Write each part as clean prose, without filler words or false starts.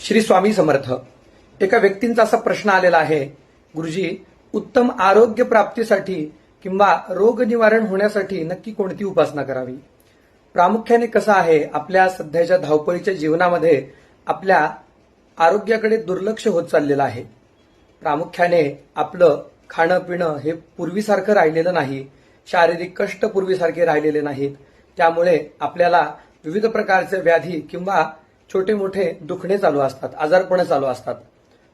श्री स्वामी समर्थ. एका व्यक्तींचा असा प्रश्न आलेला आहे, गुरुजी, उत्तम आरोग्य प्राप्तीसाठी किंवा रोग निवारण होण्यासाठी नक्की कोणती उपासना करावी? प्रामुख्याने कसं आहे, आपल्या सध्याच्या धावपळीच्या जीवनामध्ये आपल्या आरोग्याकडे दुर्लक्ष होत चाललेलं आहे. प्रामुख्याने आपलं खाणं पिणं हे पूर्वीसारखं राहिलेलं नाही, शारीरिक कष्ट पूर्वीसारखे राहिलेले नाहीत. त्यामुळे आपल्याला विविध प्रकारचे व्याधी किंवा छोटे मोठे दुखणे चालू असतात, आजारपण चालू असतात.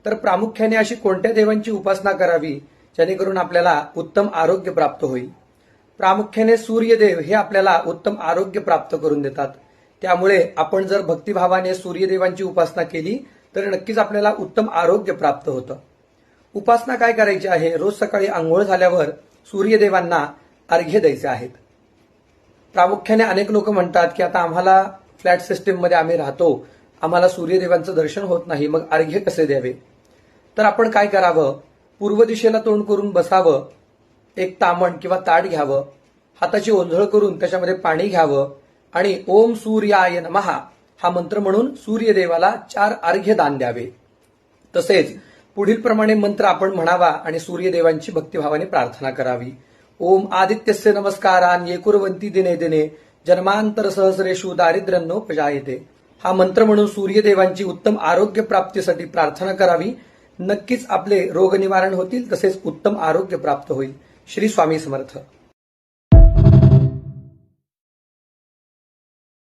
तर प्रामुख्याने अशी कोणत्या देवांची उपासना करावी जेणेकरून आपल्याला उत्तम आरोग्य प्राप्त होईल? प्रामुख्याने सूर्यदेव हे आपल्याला उत्तम आरोग्य प्राप्त करून देतात. त्यामुळे आपण जर भक्तिभावाने सूर्यदेवांची उपासना केली तर नक्कीच आपल्याला उत्तम आरोग्य प्राप्त होतं. उपासना काय करायची आहे? रोज सकाळी आंघोळ झाल्यावर सूर्यदेवांना अर्घ्य द्यायचे आहेत. प्रामुख्याने अनेक लोक म्हणतात की आता आम्हाला फ्लॅट सिस्टीम मध्ये आम्ही राहतो, आम्हाला सूर्यदेवांचं दर्शन होत नाही, मग अर्घ्य कसे द्यावे? तर आपण काय करावं? पूर्व दिशेला तोंड करून बसावं, एक तामण किंवा ताट घ्यावं, हाताची ओंजळ करून त्याच्यामध्ये पाणी घ्यावं आणि ओम सूर्याय नमः हा मंत्र म्हणून सूर्यदेवाला 4 अर्घ्य दान द्यावे. तसेच पुढील प्रमाणे मंत्र आपण म्हणावा आणि सूर्यदेवांची भक्तिभावाने प्रार्थना करावी. ओम आदित्यस्य नमस्कारान ये कुर्वन्ति दिने दिने जन्मांतर सहस्रेषु दारिद्र्यन्नोपजायते हा मंत्र म्हणून सूर्यदेवांची उत्तम आरोग्य प्राप्तीसाठी प्रार्थना करावी. नक्कीच आपले रोग निवारण होतील, तसेच उत्तम आरोग्य प्राप्त होईल. श्री स्वामी समर्थ.